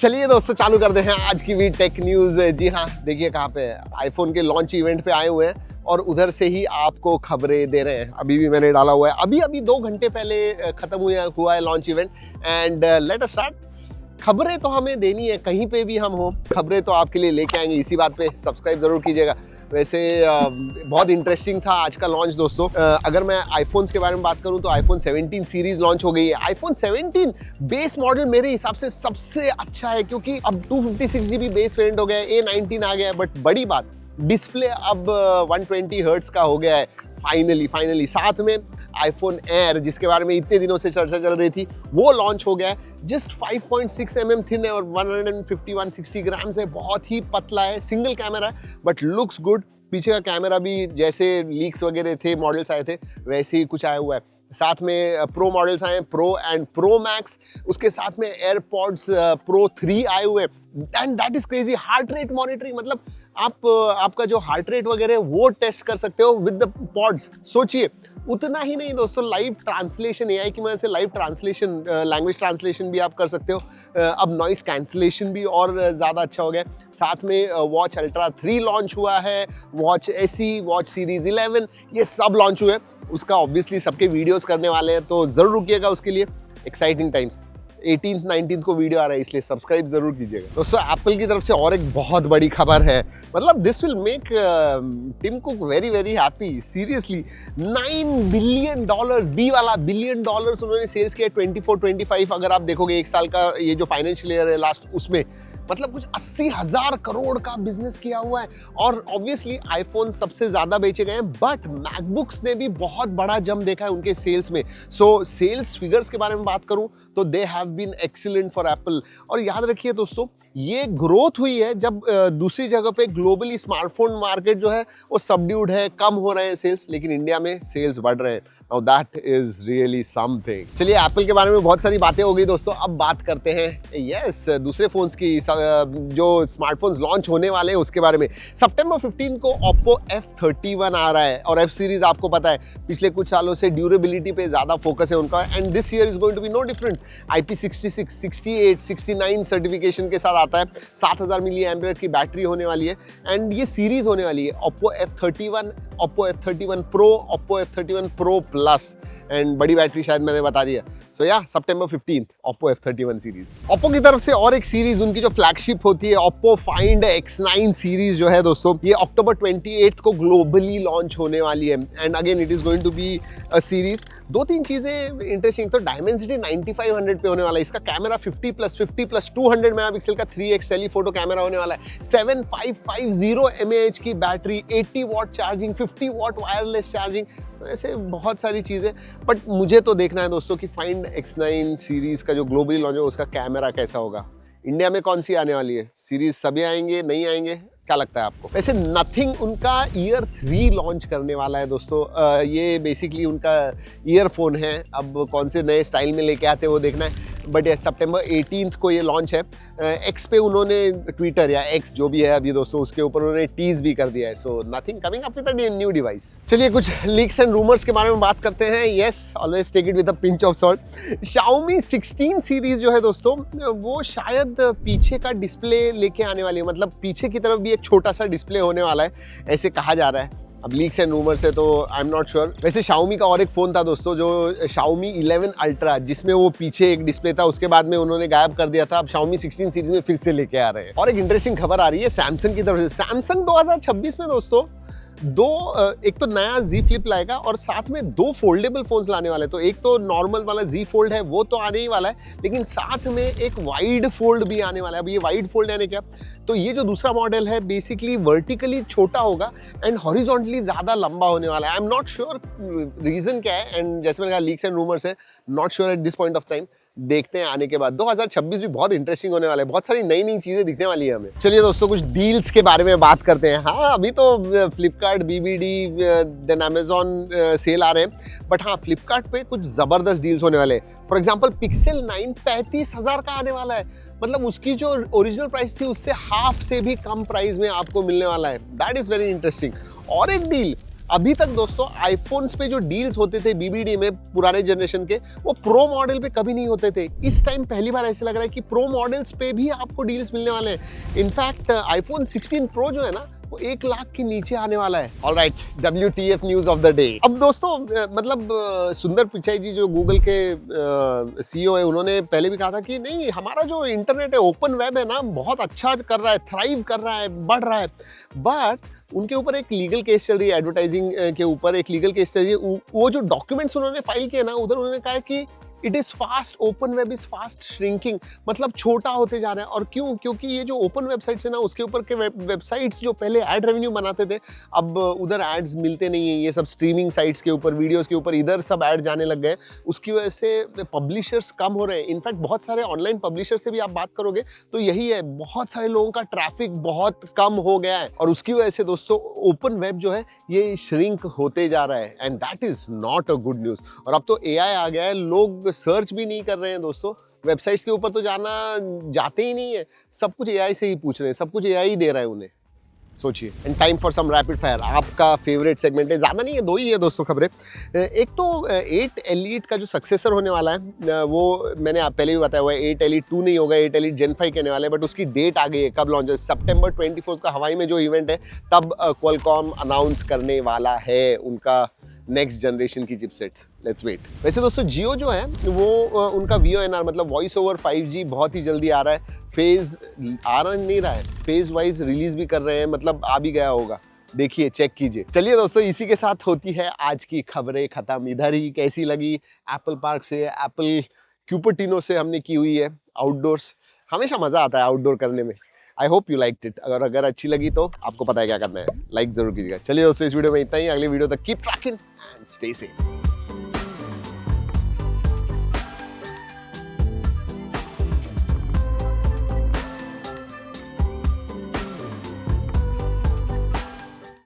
चलिए दोस्तों चालू करते हैं आज की भी टेक न्यूज। जी हाँ, देखिए कहाँ पे है, आईफोन के लॉन्च इवेंट पे आए हुए हैं और उधर से ही आपको खबरें दे रहे हैं। अभी भी मैंने डाला हुआ है, अभी 2 घंटे पहले खत्म हुआ है launch event and let us start. खबरें तो हमें देनी है, कहीं पे भी हम हो खबरें तो आपके लिए लेके आएंगे। इसी बात पे सब्सक्राइब जरूर कीजिएगा। वैसे बहुत इंटरेस्टिंग था आज का लॉन्च दोस्तों। अगर मैं आईफोन्स के बारे में बात करूं तो आईफोन 17 सीरीज लॉन्च हो गई है। आईफोन 17 बेस मॉडल मेरे हिसाब से सबसे अच्छा है, क्योंकि अब 256 GB बेस वेरिएंट हो गया है, A19 आ गया है। बट बड़ी बात, डिस्प्ले अब 120 हर्ट्ज का हो गया है फाइनली। साथ में आईफोन एयर, जिसके बारे में इतने दिनों से चर्चा चल रही थी, वो लॉन्च हो गया है। जस्ट 5.6 mm थिन है और 160 ग्राम्स है, बहुत ही पतला है, सिंगल कैमरा है बट लुक्स गुड। पीछे का कैमरा भी जैसे लीक्स वगैरह थे, मॉडल्स आए थे, वैसे ही कुछ आया हुआ है। साथ में प्रो मॉडल्स आए हैं, प्रो एंड प्रो मैक्स। उसके साथ में एयरपॉड्स प्रो 3 आए हुए and that is crazy. Heart rate monitoring, मतलब आपका जो हार्ट रेट वगैरह वो टेस्ट कर सकते हो विद द पॉड्स। सोचिए, उतना ही नहीं दोस्तों, लाइव ट्रांसलेशन, एआई की मदद से लाइव ट्रांसलेशन, लैंग्वेज ट्रांसलेशन भी आप कर सकते हो। अब नॉइस कैंसलेशन भी और ज़्यादा अच्छा हो गया। साथ में वॉच अल्ट्रा 3 लॉन्च हुआ है, वॉच एसई, वॉच सीरीज 11, ये सब लॉन्च हुए। उसका ऑब्वियसली सबके वीडियोस करने वाले हैं, तो ज़रूर रुकिएगा उसके लिए। Exciting times. 18th 19th को वीडियो आ रहा है, इसलिए सब्सक्राइब जरूर कीजिएगा दोस्तों। एप्पल की तरफ से और एक बहुत बड़ी खबर है, मतलब this will make Tim Cook very happy. Seriously, $9 billion, B वाला बिलियन डॉलर्स उन्होंने सेल्स किया 24-25। अगर आप देखोगे एक साल का ये जो फाइनेंशियल ईयर है लास्ट, उसमें मतलब कुछ 80,000 करोड़ का बिजनेस किया हुआ है। और ऑब्वियसली आईफोन सबसे ज्यादा बेचे गए हैं, बट मैकबुक्स ने भी बहुत बड़ा जंप देखा है उनके सेल्स में। सो सेल्स फिगर्स के बारे में बात करूं तो they have been excellent for Apple. और याद रखिए दोस्तों, ये ग्रोथ हुई है जब दूसरी जगह पे ग्लोबली स्मार्टफोन मार्केट जो है वो सबड्यूड है, कम हो रहे हैं सेल्स, लेकिन इंडिया में सेल्स बढ़ रहे हैं। Now that is really something। चलिए, एप्पल के बारे में बहुत सारी बातें हो गई दोस्तों, अब बात करते हैं दूसरे फोन्स की, जो स्मार्टफोन्स लॉन्च होने वाले हैं उसके बारे में। सितंबर 15 को Oppo F31 आ रहा है और F सीरीज आपको पता है पिछले कुछ सालों से ड्यूरेबिलिटी पे ज़्यादा फोकस है उनका, and this year is going to be no different. IP66, 68, 69 certification के साथ आता है। 7000 mAh की बैटरी होने वाली है एंड ये सीरीज होने वाली है Oppo F31, Oppo F31 Pro, Oppo F31 Pro Plus and बड़ी बैटरी शायद मैंने बता दिया। सो या सितंबर 15 Oppo F31 सीरीज। Oppo की तरफ से और एक सीरीज, उनकी जो फ्लैगशिप होती है Oppo Find X9 सीरीज जो है दोस्तों, ये अक्टूबर 28 को ग्लोबली लॉन्च होने वाली है and again it is going to be a series. 2-3 चीजें इंटरेस्टिंग, तो डायमेंसिटी 9500 पे होने वाला है। इसका कैमरा 50+50+, 200 मेगापिक्सल का 3x टेलीफोटो कैमरा होने वाला है। 7550 mAh की battery, 80 watt charging, 50 what wireless charging, ऐसे बहुत सारी चीजें। बट मुझे तो देखना है दोस्तों कि फाइंड X9 सीरीज का जो ग्लोबली लॉन्च है उसका कैमरा कैसा होगा। इंडिया में कौन सी आने वाली है सीरीज, सभी आएंगे, नहीं आएंगे, क्या लगता है आपको? वैसे नथिंग उनका ईयर 3 लॉन्च करने वाला है दोस्तों। ये बेसिकली उनका ईयरफोन है, अब कौन से नए स्टाइल में लेके आते हैं वो देखना है। बट ये सितंबर 18 को ये लॉन्च है। एक्स पे उन्होंने, ट्विटर या एक्स जो भी है अभी दोस्तों, उसके ऊपर उन्होंने टीज भी कर दिया है। So nothing coming up with a new device. चलिए कुछ लीक्स एंड रूमर्स के बारे में बात करते हैं। Yes, always take it with a pinch of salt. Xiaomi 16 series जो है दोस्तों, वो शायद पीछे का डिस्प्ले लेके आने वाली है, मतलब पीछे की तरफ भी एक छोटा सा डिस्प्ले होने वाला है, ऐसे कहा जा रहा है। अब लीक्स एंड रूमर्स है तो आई एम नॉट श्योर। वैसे Xiaomi का और एक फोन था दोस्तों, जो Xiaomi 11 Ultra, जिसमें वो पीछे एक डिस्प्ले था, उसके बाद में उन्होंने गायब कर दिया था। अब Xiaomi 16 सीरीज में फिर से लेके आ रहे हैं। और एक इंटरेस्टिंग खबर आ रही है सैमसंग की तरफ से। सैमसंग 2026 में दोस्तों एक तो नया Z Flip लाएगा और साथ में 2 फोल्डेबल फोन्स लाने वाले हैं। तो एक तो नॉर्मल वाला Z Fold है, वो तो आने ही वाला है, लेकिन साथ में एक वाइड फोल्ड भी आने वाला है। अब ये वाइड फोल्ड यानी क्या? तो ये जो दूसरा मॉडल है बेसिकली वर्टिकली छोटा होगा एंड हॉरिजॉन्टली ज्यादा लंबा होने वाला है। I am not sure reason क्या है, एंड जैसे मैंने कहा लीक्स एंड रूमर्स है, not sure at this point of time. देखते हैं आने के बाद। 2026 भी बहुत इंटरेस्टिंग होने वाला है, बहुत सारी नई चीजें दिखने वाली है हमें। चलिए दोस्तों, कुछ डील्स के बारे में बात करते हैं। हाँ, अभी तो Flipkart, BBD, then Amazon sale आ रहे हैं, बट हाँ, फ्लिपकार्ट पे कुछ जबरदस्त डील्स होने वाले हैं। फॉर एग्जाम्पल पिक्सल 9 35,000 का आने वाला है, मतलब उसकी जो ओरिजिनल प्राइस थी उससे हाफ से भी कम प्राइस में आपको मिलने वाला है। That is very interesting. और एक डील, अभी तक दोस्तों आईफोन्स पे जो डील्स होते थे बीबीडी में पुराने जनरेशन के, वो प्रो मॉडल पे कभी नहीं होते थे। इस टाइम पहली बार ऐसे लग रहा है कि प्रो मॉडल्स पे भी आपको डील्स मिलने वाले हैं। इनफैक्ट आईफोन 16 प्रो जो है ना, वो 1 लाख के नीचे आने वाला है। Alright, WTF news of the day. अब दोस्तों मतलब सुंदर पिचाई जी जो गूगल के CEO है, उन्होंने पहले भी कहा था कि नहीं, हमारा जो इंटरनेट है, ओपन वेब है ना, बहुत अच्छा कर रहा है, थ्राइव कर रहा है, बढ़ रहा है। बट उनके ऊपर एक लीगल केस चल रही है, एडवर्टाइजिंग के ऊपर एक लीगल केस चल रही है। वो जो डॉक्यूमेंट्स उन्होंने फाइल किए ना, उधर उन्होंने कहा है कि it is fast, open web is fast shrinking, मतलब छोटा होते जा रहा है। और क्यों? क्योंकि ये जो ओपन वेबसाइट्स है ना, उसके ऊपर के वेबसाइट्स जो पहले एड रेवेन्यू बनाते थे, अब उधर एड्स मिलते नहीं है। ये सब स्ट्रीमिंग साइट्स के ऊपर, वीडियोस के ऊपर इधर सब ऐड जाने लग गए। उसकी वजह से पब्लिशर्स कम हो रहे हैं। इनफैक्ट बहुत सारे ऑनलाइन पब्लिशर से भी आप बात करोगे तो यही है, बहुत सारे लोगों का ट्रैफिक बहुत कम हो गया है, और उसकी वजह से दोस्तों ओपन वेब जो है ये श्रिंक होते जा रहा है, and that is not a good news. और अब तो AI आ गया है, लोग सर्च भी नहीं कर रहे हैं दोस्तों, वेबसाइट्स के ऊपर तो जाते ही नहीं है, सब कुछ AI से ही पूछ रहे हैं, सब कुछ AI ही दे रहा है उन्हें। सोचिए। And time for some rapid fire, आपका फेवरेट सेगमेंट है। ज़्यादा नहीं है, 2 ही है दोस्तों खबरें। एक तो 8 Elite का जो सक्सेसर होने वाला है, वो मैंने आप पहले भी बताया हुआ है, 8 Elite 2 नहीं होगा, 8 Elite Gen 5 कहने वाले हैं, बट उसकी डेट आ गई है। कब लॉन्च है? सितंबर 24 का हवाई में जो इवेंट है, तब क्वालकॉम अनाउंस करने वाला है उनका नेक्स्ट जनरेशन की चिपसेट्स। Let's wait. वैसे दोस्तों जियो जो है वो उनका VoNR मतलब वॉइस ओवर 5G बहुत ही जल्दी आ रहा है। फेज आ रहा नहीं रहा है, फेज वाइज रिलीज भी कर रहे हैं, मतलब आ भी गया होगा। देखिए, चेक कीजिए। चलिए दोस्तों, इसी के साथ होती है आज की खबरें खत्म। इधर ही कैसी लगी? एप्पल पार्क से, एप्पल क्यूपर्टिनो से हमने की हुई है आउटडोर्स। हमेशा मजा आता है आउटडोर करने में। I hope you liked it. अगर अच्छी लगी तो आपको पता है क्या करना है, लाइक जरूर कीजिएगा। चलिए दोस्तों, इस वीडियो में इतना ही। अगले वीडियो तक keep trekking and stay safe.